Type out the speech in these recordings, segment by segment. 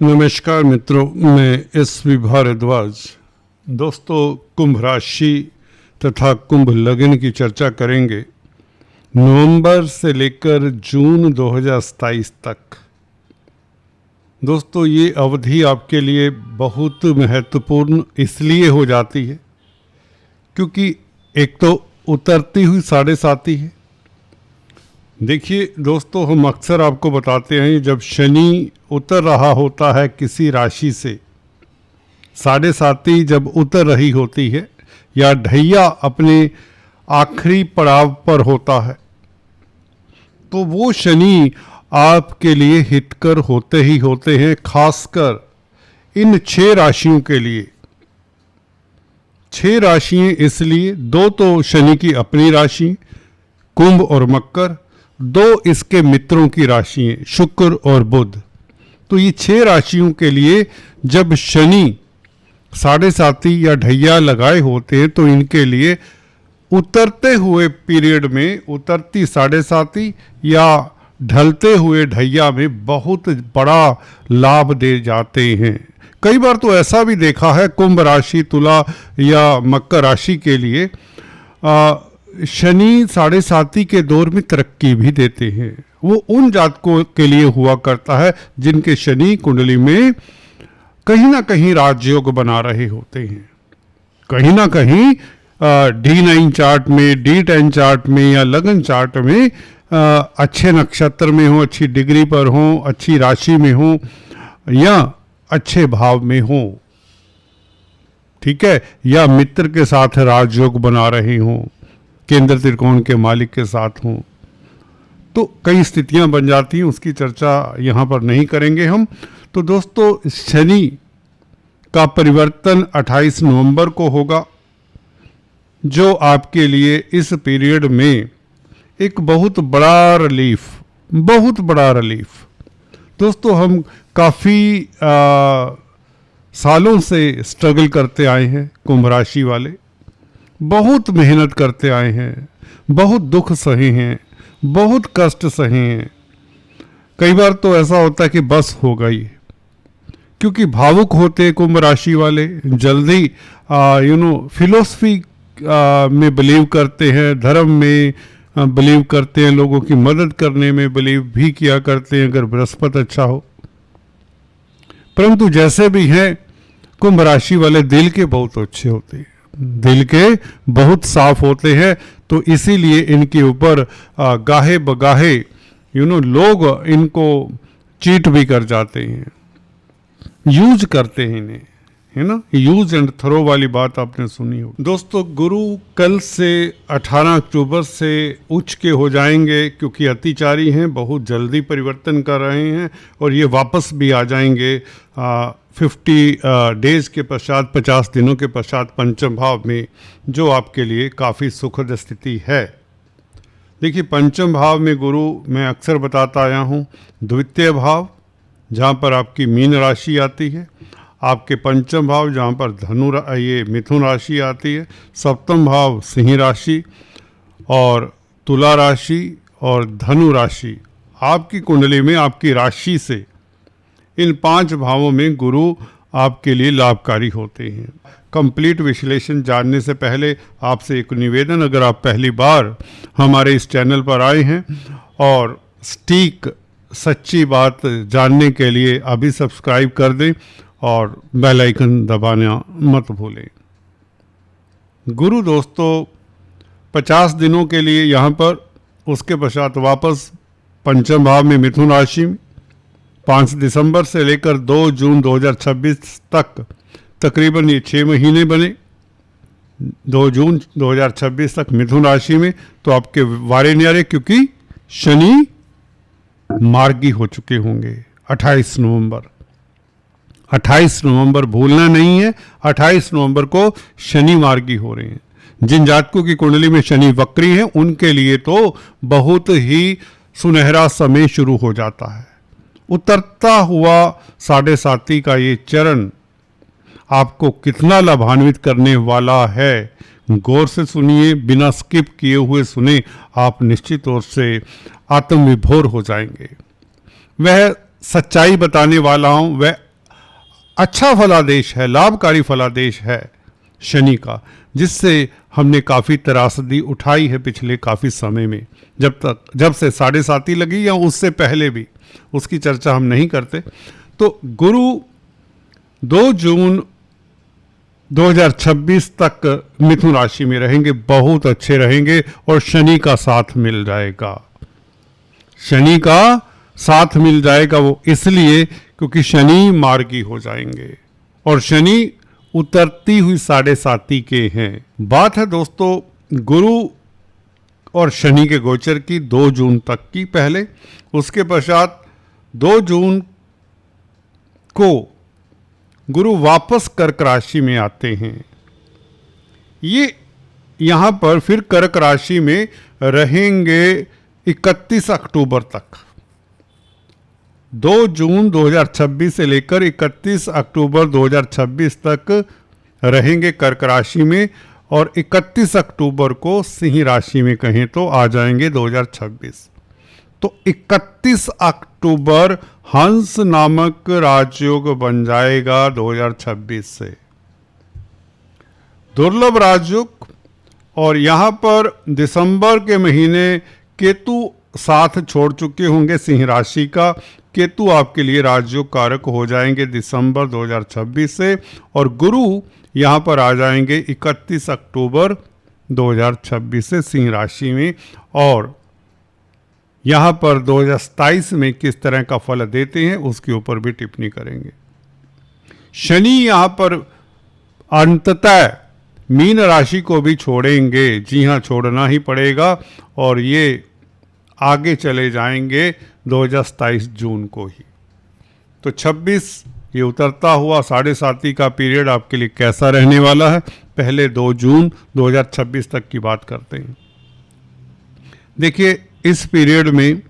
नमस्कार मित्रों, मैं एस.वी. भारद्वाज। दोस्तों, कुंभ राशि तथा कुंभ लग्न की चर्चा करेंगे नवंबर से लेकर जून 2027 तक। दोस्तों, ये अवधि आपके लिए बहुत महत्वपूर्ण इसलिए हो जाती है क्योंकि एक तो उतरती हुई 7.5 है। देखिए दोस्तों, हम अक्सर आपको बताते हैं जब शनि उतर रहा होता है किसी राशि से, 7.5 जब उतर रही होती है या ढैया अपने आखिरी पड़ाव पर होता है, तो वो शनि आपके लिए हितकर होते ही होते हैं। खासकर इन 6 राशियों के लिए। 6 राशियां इसलिए, 2 तो शनि की अपनी राशि कुंभ और मकर, 2 इसके मित्रों की राशियां शुक्र और बुध। तो ये 6 राशियों के लिए जब शनि 7.5 या ढैया लगाए होते हैं तो इनके लिए उतरते हुए पीरियड में, उतरती 7.5 या ढलते हुए ढैया में बहुत बड़ा लाभ दे जाते हैं। कई बार तो ऐसा भी देखा है कुंभ राशि, तुला या मकर राशि के लिए शनि 7.5 के दौर में तरक्की भी देते हैं। वो उन जातकों के लिए हुआ करता है जिनके शनि कुंडली में कहीं ना कहीं राजयोग बना रहे होते हैं। कहीं ना कहीं D9 चार्ट में, D10 चार्ट में या लगन चार्ट में अच्छे नक्षत्र में हो, अच्छी डिग्री पर हो, अच्छी राशि में हो या अच्छे भाव में हो, ठीक है, या मित्र के साथ राजयोग बना रहे हों, केंद्र त्रिकोण के मालिक के साथ हों, तो कई स्थितियां बन जाती हैं। उसकी चर्चा यहाँ पर नहीं करेंगे हम। तो दोस्तों, शनि का परिवर्तन 28 नवंबर को होगा, जो आपके लिए इस पीरियड में एक बहुत बड़ा रिलीफ। दोस्तों, हम काफ़ी सालों से स्ट्रगल करते आए हैं। कुंभ राशि वाले बहुत मेहनत करते आए हैं, बहुत दुख सहे हैं, बहुत कष्ट सहे हैं। कई बार तो ऐसा होता है कि बस हो गई, क्योंकि भावुक होते कुंभ राशि वाले, जल्दी फिलोसफी में बिलीव करते हैं, धर्म में बिलीव करते हैं, लोगों की मदद करने में बिलीव भी किया करते हैं अगर बृहस्पति अच्छा हो। परंतु जैसे भी हैं, कुंभ राशि वाले दिल के बहुत अच्छे होते हैं, दिल के बहुत साफ होते हैं। तो इसीलिए इनके ऊपर गाहे बगाहे लोग इनको चीट भी कर जाते हैं, यूज करते हैं इन्हें, है ना। यूज एंड थ्रो वाली बात आपने सुनी हो। दोस्तों, गुरु कल से 18 अक्टूबर से उच्च के हो जाएंगे, क्योंकि अतिचारी हैं, बहुत जल्दी परिवर्तन कर रहे हैं और ये वापस भी आ जाएंगे 50 डेज के पश्चात, 50 दिनों के पश्चात पंचम भाव में, जो आपके लिए काफ़ी सुखद स्थिति है। देखिए, पंचम भाव में गुरु, मैं अक्सर बताता आया हूँ, द्वितीय भाव जहाँ पर आपकी मीन राशि आती है, आपके पंचम भाव जहाँ पर ये मिथुन राशि आती है, सप्तम भाव सिंह राशि और तुला राशि और धनु राशि, आपकी कुंडली में आपकी राशि से इन 5 भावों में गुरु आपके लिए लाभकारी होते हैं। कंप्लीट विश्लेषण जानने से पहले आपसे एक निवेदन, अगर आप पहली बार हमारे इस चैनल पर आए हैं और सटीक सच्ची बात जानने के लिए अभी सब्सक्राइब कर दें और बेल आइकन दबाना मत भूलें। गुरु दोस्तों 50 दिनों के लिए यहाँ पर, उसके पश्चात वापस पंचम भाव में मिथुन राशि में 5 दिसंबर से लेकर 2 जून 2026 तक, तकरीबन ये 6 महीने बने। 2 जून 2026 तक मिथुन राशि में, तो आपके वारे न्यारे, क्योंकि शनि मार्गी हो चुके होंगे। 28 नवंबर भूलना नहीं है, 28 नवंबर को शनि मार्गी हो रहे हैं। जिन जातकों की कुंडली में शनि वक्री है, उनके लिए तो बहुत ही सुनहरा समय शुरू हो जाता है। उतरता हुआ 7.5 का ये चरण आपको कितना लाभान्वित करने वाला है, गौर से सुनिए, बिना स्किप किए हुए सुने, आप निश्चित तौर से आत्मविभोर हो जाएंगे। वह सच्चाई बताने वाला हूँ, वह अच्छा फलादेश है, लाभकारी फलादेश है शनि का, जिससे हमने काफ़ी त्रासदी उठाई है पिछले काफ़ी समय में, जब से साढ़े साती लगी या उससे पहले भी, उसकी चर्चा हम नहीं करते। तो गुरु 2 जून 2026 तक मिथुन राशि में रहेंगे, बहुत अच्छे रहेंगे और शनि का साथ मिल जाएगा। शनि का साथ मिल जाएगा वो इसलिए क्योंकि शनि मार्गी हो जाएंगे और शनि उतरती हुई साढ़े साती के हैं। बात है दोस्तों गुरु और शनि के गोचर की 2 जून तक की पहले, उसके पश्चात 2 जून को गुरु वापस कर्क राशि में आते हैं। ये यहाँ पर फिर कर्क राशि में रहेंगे 31 अक्टूबर तक। 2 जून 2026 से लेकर 31 अक्टूबर 2026 तक रहेंगे कर्क राशि में और 31 अक्टूबर को सिंह राशि में कहें तो आ जाएंगे 2026। तो 31 अक्टूबर हंस नामक राजयोग बन जाएगा 2026 से, दुर्लभ राजयोग। और यहाँ पर दिसंबर के महीने केतु साथ छोड़ चुके होंगे सिंह राशि का। केतु आपके लिए राजयोग कारक हो जाएंगे दिसंबर 2026 से और गुरु यहाँ पर आ जाएंगे 31 अक्टूबर 2026 से सिंह राशि में। और यहाँ पर 2027 में किस तरह का फल देते हैं उसके ऊपर भी टिप्पणी करेंगे। शनि यहाँ पर अंततः मीन राशि को भी छोड़ेंगे, जी हाँ छोड़ना ही पड़ेगा, और ये आगे चले जाएंगे 2027 जून को ही। तो 26 ये उतरता हुआ साढ़े साती का पीरियड आपके लिए कैसा रहने वाला है, पहले 2 जून 2026 तक की बात करते हैं। देखिए इस पीरियड में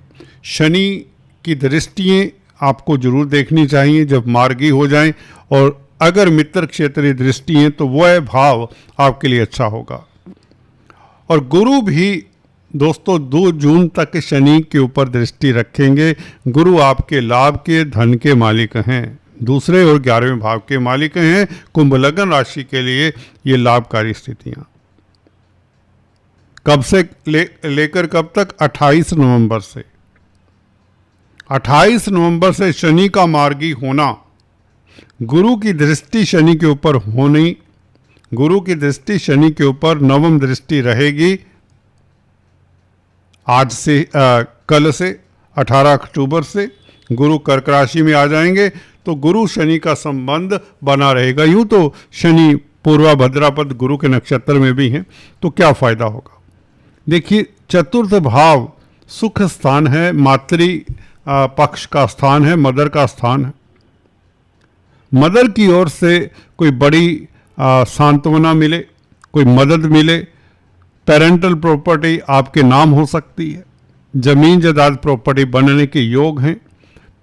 शनि की दृष्टियाँ आपको जरूर देखनी चाहिए जब मार्गी हो जाएं, और अगर मित्र क्षेत्रीय दृष्टि है तो वह भाव आपके लिए अच्छा होगा। और गुरु भी दोस्तों 2 जून तक शनि के ऊपर दृष्टि रखेंगे। गुरु आपके लाभ के, धन के मालिक हैं, दूसरे और 11वें भाव के मालिक हैं। कुंभ लग्न राशि के लिए ये लाभकारी स्थितियाँ कब से लेकर कब तक, 28 नवंबर से। 28 नवंबर से शनि का मार्गी होना, गुरु की दृष्टि शनि के ऊपर होनी, गुरु की दृष्टि शनि के ऊपर नवम दृष्टि रहेगी आज से कल से 18 अक्टूबर से गुरु कर्क राशि में आ जाएंगे, तो गुरु शनि का संबंध बना रहेगा। यूं तो शनि पूर्वा भद्रापद गुरु के नक्षत्र में भी हैं, तो क्या फायदा होगा। देखिए चतुर्थ भाव सुख स्थान है, मातृ पक्ष का स्थान है, मदर का स्थान है। मदर की ओर से कोई बड़ी सांत्वना मिले, कोई मदद मिले, पेरेंटल प्रॉपर्टी आपके नाम हो सकती है, जमीन जायदाद प्रॉपर्टी बनने के योग हैं,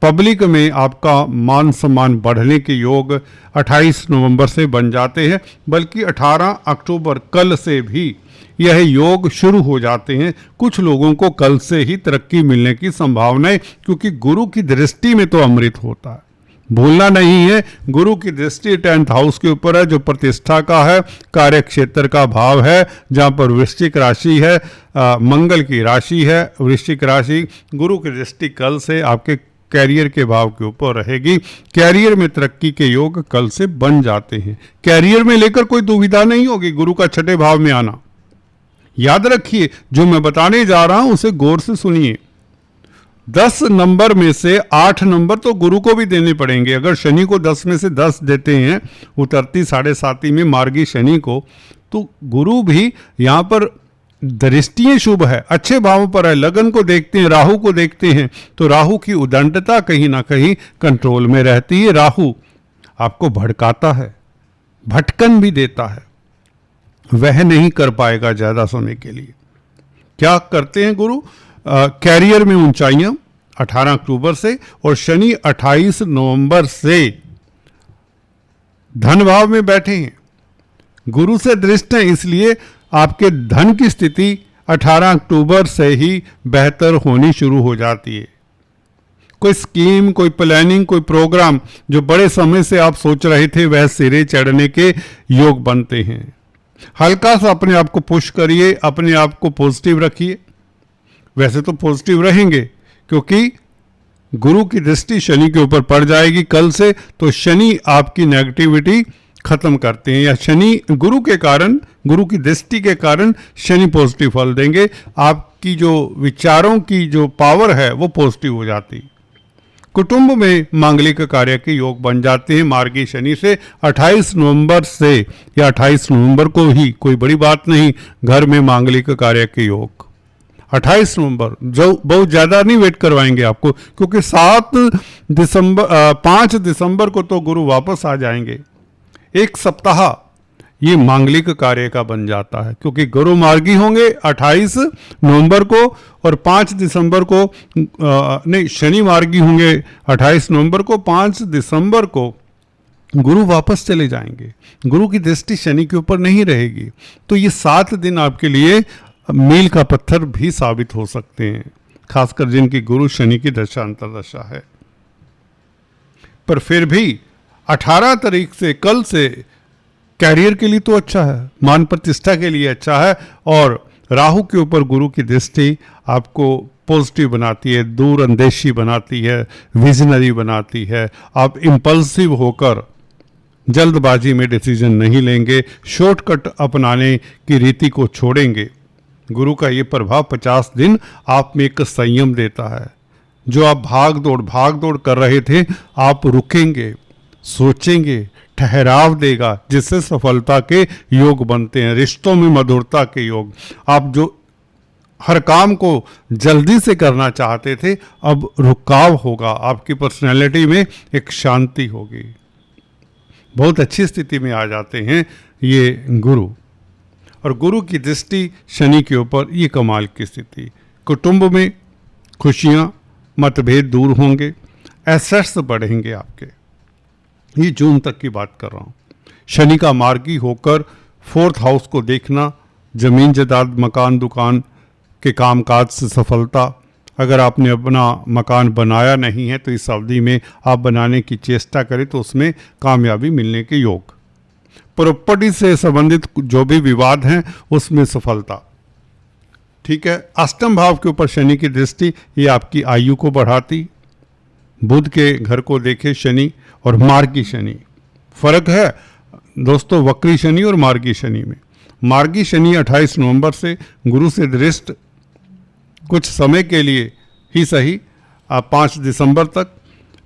पब्लिक में आपका मान सम्मान बढ़ने के योग 28 नवंबर से बन जाते हैं, बल्कि 18 अक्टूबर कल से भी यह योग शुरू हो जाते हैं। कुछ लोगों को कल से ही तरक्की मिलने की संभावना है, क्योंकि गुरु की दृष्टि में तो अमृत होता है, भूलना नहीं है। गुरु की दृष्टि 10th हाउस के ऊपर है, जो प्रतिष्ठा का है, कार्य क्षेत्र का भाव है, जहाँ पर वृश्चिक राशि है, मंगल की राशि है वृश्चिक राशि। गुरु की दृष्टि कल से आपके कैरियर के भाव के ऊपर रहेगी। कैरियर में तरक्की के योग कल से बन जाते हैं। कैरियर में लेकर कोई दुविधा नहीं होगी गुरु का 6ठे भाव में आना। याद रखिए जो मैं बताने जा रहा हूं उसे गौर से सुनिए। 10 नंबर में से 8 नंबर तो गुरु को भी देने पड़ेंगे। अगर शनि को 10 में से 10 देते हैं उतरती साढ़े साती में मार्गी शनि को, तो गुरु भी यहाँ पर दृष्टियाँ शुभ है, अच्छे भावों पर है। लगन को देखते हैं, राहु को देखते हैं, तो राहु की उदंडता कहीं ना कहीं कंट्रोल में रहती है। राहु आपको भड़काता है, भटकन भी देता है, वह नहीं कर पाएगा ज़्यादा समय के लिए। क्या करते हैं गुरु? कैरियर में ऊंचाइयां 18 अक्टूबर से, और शनि 28 नवंबर से धन भाव में बैठे हैं, गुरु से दृष्ट हैं, इसलिए आपके धन की स्थिति 18 अक्टूबर से ही बेहतर होनी शुरू हो जाती है। कोई स्कीम, कोई प्लानिंग, कोई प्रोग्राम जो बड़े समय से आप सोच रहे थे वह सिरे चढ़ने के योग बनते हैं। हल्का सा अपने आप को पुश करिए, अपने आप को पॉजिटिव रखिए। वैसे तो पॉजिटिव रहेंगे क्योंकि गुरु की दृष्टि शनि के ऊपर पड़ जाएगी कल से, तो शनि आपकी नेगेटिविटी खत्म करते हैं, या शनि गुरु के कारण, गुरु की दृष्टि के कारण शनि पॉजिटिव फल देंगे। आपकी जो विचारों की जो पावर है वो पॉजिटिव हो जाती। कुटुंब में मांगलिक कार्य के योग बन जाते हैं मार्गी शनि से। 28 नवंबर से या 28 नवंबर को ही, कोई बड़ी बात नहीं, घर में मांगलिक कार्य के योग 28 नवंबर, जो बहुत ज़्यादा नहीं वेट करवाएंगे आपको, क्योंकि 5 दिसंबर को तो गुरु वापस आ जाएंगे। एक सप्ताह ये मांगलिक कार्य का बन जाता है, क्योंकि गुरु मार्गी होंगे 28 नवंबर को, और 5 दिसंबर को नहीं, शनि मार्गी होंगे 28 नवंबर को, 5 दिसंबर को गुरु वापस चले जाएंगे। गुरु की दृष्टि शनि के ऊपर नहीं रहेगी, तो ये 7 दिन आपके लिए मील का पत्थर भी साबित हो सकते हैं, खासकर जिनकी गुरु शनि की दशा अंतर्दशा है। पर फिर भी 18 तारीख से, कल से, कैरियर के लिए तो अच्छा है, मान प्रतिष्ठा के लिए अच्छा है, और राहु के ऊपर गुरु की दृष्टि आपको पॉजिटिव बनाती है, दूरअंदेशी बनाती है, विजनरी बनाती है। आप इम्पल्सिव होकर जल्दबाजी में डिसीजन नहीं लेंगे, शॉर्टकट अपनाने की रीति को छोड़ेंगे। गुरु का ये प्रभाव 50 दिन आप में एक संयम देता है। जो आप भाग दौड़ कर रहे थे, आप रुकेंगे, सोचेंगे, ठहराव देगा, जिससे सफलता के योग बनते हैं। रिश्तों में मधुरता के योग, आप जो हर काम को जल्दी से करना चाहते थे, अब रुकाव होगा। आपकी पर्सनैलिटी में एक शांति होगी, बहुत अच्छी स्थिति में आ जाते हैं ये गुरु। और गुरु की दृष्टि शनि के ऊपर, ये कमाल की स्थिति। कुटुंब में खुशियाँ, मतभेद दूर होंगे, एसेट्स बढ़ेंगे आपके। ये जून तक की बात कर रहा हूँ। शनि का मार्गी होकर 4th हाउस को देखना, जमीन जायदाद, मकान, दुकान के कामकाज से सफलता। अगर आपने अपना मकान बनाया नहीं है तो इस अवधि में आप बनाने की चेष्टा करें तो उसमें कामयाबी मिलने के योग। प्रॉपर्टी से संबंधित जो भी विवाद हैं उसमें सफलता। ठीक है, अष्टम भाव के ऊपर शनि की दृष्टि, ये आपकी आयु को बढ़ाती। बुध के घर को देखे शनि और मार्गी शनि, फर्क है दोस्तों वक्री शनि और मार्गी शनि में। मार्गी शनि 28 नवंबर से गुरु से दृष्ट कुछ समय के लिए ही सही, 5 दिसंबर तक,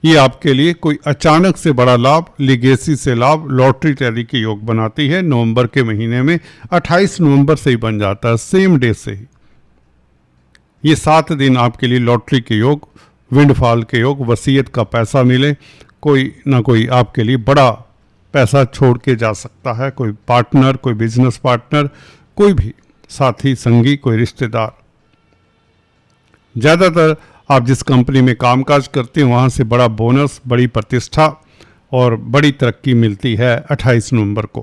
ये आपके लिए कोई अचानक से बड़ा लाभ, लिगेसी से लाभ, लॉटरी इत्यादि के योग बनाती है। नवंबर के महीने में 28 नवंबर से ही बन जाता है, सेम डे से ही। ये 7 दिन आपके लिए लॉटरी के योग, विंडफॉल के योग, वसीयत का पैसा मिले, कोई ना कोई आपके लिए बड़ा पैसा छोड़ के जा सकता है। कोई पार्टनर, कोई बिजनेस पार्टनर, कोई भी साथी, संगी, कोई रिश्तेदार। ज़्यादातर आप जिस कंपनी में कामकाज करते हैं वहाँ से बड़ा बोनस, बड़ी प्रतिष्ठा और बड़ी तरक्की मिलती है 28 नवंबर को।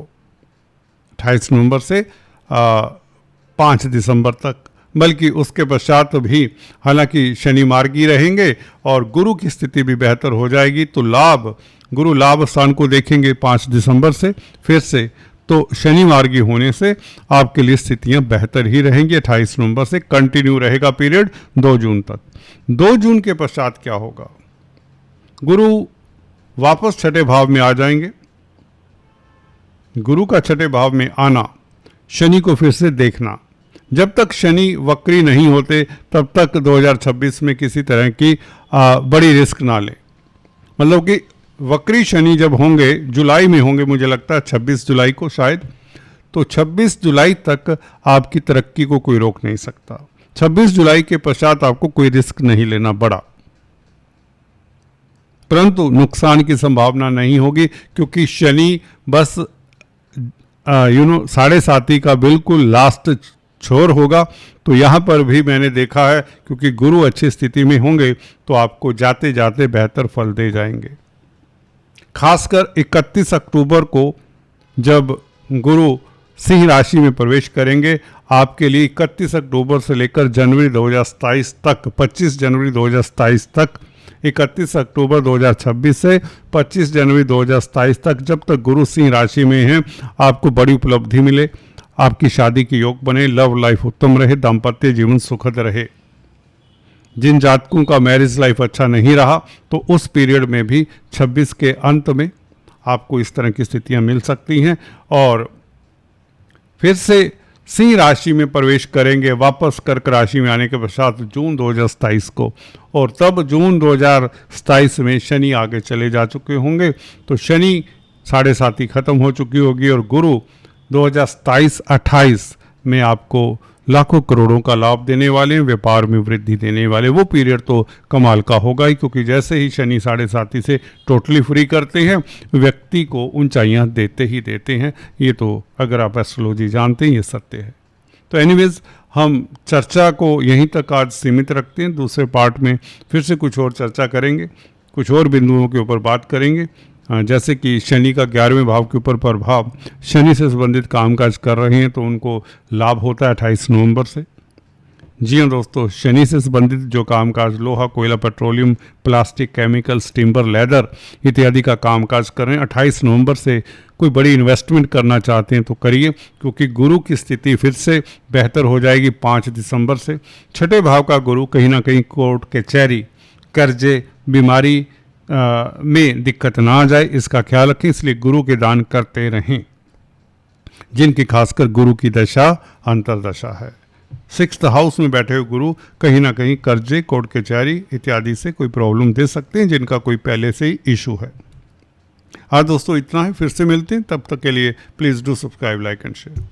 28 नवंबर से 5 दिसंबर तक, बल्कि उसके पश्चात भी, हालांकि शनि मार्गी रहेंगे और गुरु की स्थिति भी बेहतर हो जाएगी, तो लाभ, गुरु लाभ स्थान को देखेंगे 5 दिसंबर से फिर से, तो शनि मार्गी होने से आपके लिए स्थितियां बेहतर ही रहेंगी। 28 नवंबर से कंटिन्यू रहेगा पीरियड 2 जून तक। 2 जून के पश्चात क्या होगा? गुरु वापस छठे भाव में आ जाएंगे। गुरु का छठे भाव में आना, शनि को फिर से देखना। जब तक शनि वक्री नहीं होते तब तक 2026 में किसी तरह की बड़ी रिस्क ना लें। मतलब कि वक्री शनि जब होंगे, जुलाई में होंगे, मुझे लगता है 26 जुलाई को शायद, तो 26 जुलाई तक आपकी तरक्की को कोई रोक नहीं सकता। 26 जुलाई के पश्चात आपको कोई रिस्क नहीं लेना बड़ा, परंतु नुकसान की संभावना नहीं होगी, क्योंकि शनि बस 7.5 का बिल्कुल लास्ट छोर होगा। तो यहाँ पर भी मैंने देखा है, क्योंकि गुरु अच्छी स्थिति में होंगे तो आपको जाते जाते बेहतर फल दे जाएंगे। खासकर 31 अक्टूबर को जब गुरु सिंह राशि में प्रवेश करेंगे, आपके लिए 31 अक्टूबर से लेकर जनवरी 2027 तक, 25 जनवरी 2027 तक 31 अक्टूबर 2026 से 25 जनवरी 2027 तक, जब तक गुरु सिंह राशि में हैं, आपको बड़ी उपलब्धि मिले, आपकी शादी के योग बने, लव लाइफ उत्तम रहे, दाम्पत्य जीवन सुखद रहे। जिन जातकों का मैरिज लाइफ अच्छा नहीं रहा तो उस पीरियड में भी 26 के अंत में आपको इस तरह की स्थितियां मिल सकती हैं और फिर से सिंह राशि में प्रवेश करेंगे वापस कर्क राशि में आने के पश्चात जून 2027 को, और तब जून 2027 में शनि आगे चले जा चुके होंगे, तो शनि 7.5 खत्म हो चुकी होगी और गुरु 2027-28 में आपको लाखों करोड़ों का लाभ देने वाले हैं, व्यापार में वृद्धि देने वाले। वो पीरियड तो कमाल का होगा ही, क्योंकि जैसे ही शनि 7.5 से टोटली फ्री करते हैं, व्यक्ति को ऊंचाइयां देते ही देते हैं। ये तो अगर आप एस्ट्रोलॉजी जानते हैं, ये सत्य है। तो एनीवेज, हम चर्चा को यहीं तक आज सीमित रखते हैं। दूसरे पार्ट में फिर से कुछ और चर्चा करेंगे, कुछ और बिंदुओं के ऊपर बात करेंगे, जैसे कि शनि का 11वें भाव के ऊपर प्रभाव, शनि से संबंधित कामकाज कर रहे हैं तो उनको लाभ होता है 28 नवंबर से। जी हाँ दोस्तों, शनि से संबंधित जो कामकाज लोहा, कोयला, petroleum, plastic, chemicals, timber, leather इत्यादि का कामकाज कर रहे हैं, 28 नवंबर से कोई बड़ी इन्वेस्टमेंट करना चाहते हैं तो करिए, क्योंकि गुरु की स्थिति फिर से बेहतर हो जाएगी 5 दिसंबर से। छठे भाव का गुरु कहीं ना कहीं कोर्ट कचहरी, कर्जे, बीमारी में दिक्कत ना आ जाए, इसका ख्याल रखें। इसलिए गुरु के दान करते रहें जिनकी खासकर गुरु की दशा अंतर्दशा है। 6th हाउस में बैठे हुए गुरु कहीं ना कहीं कर्जे, कोर्ट कचहरी इत्यादि से कोई प्रॉब्लम दे सकते हैं जिनका कोई पहले से ही इशू है। आज दोस्तों इतना है, फिर से मिलते हैं, तब तक के लिए please do subscribe, like and share.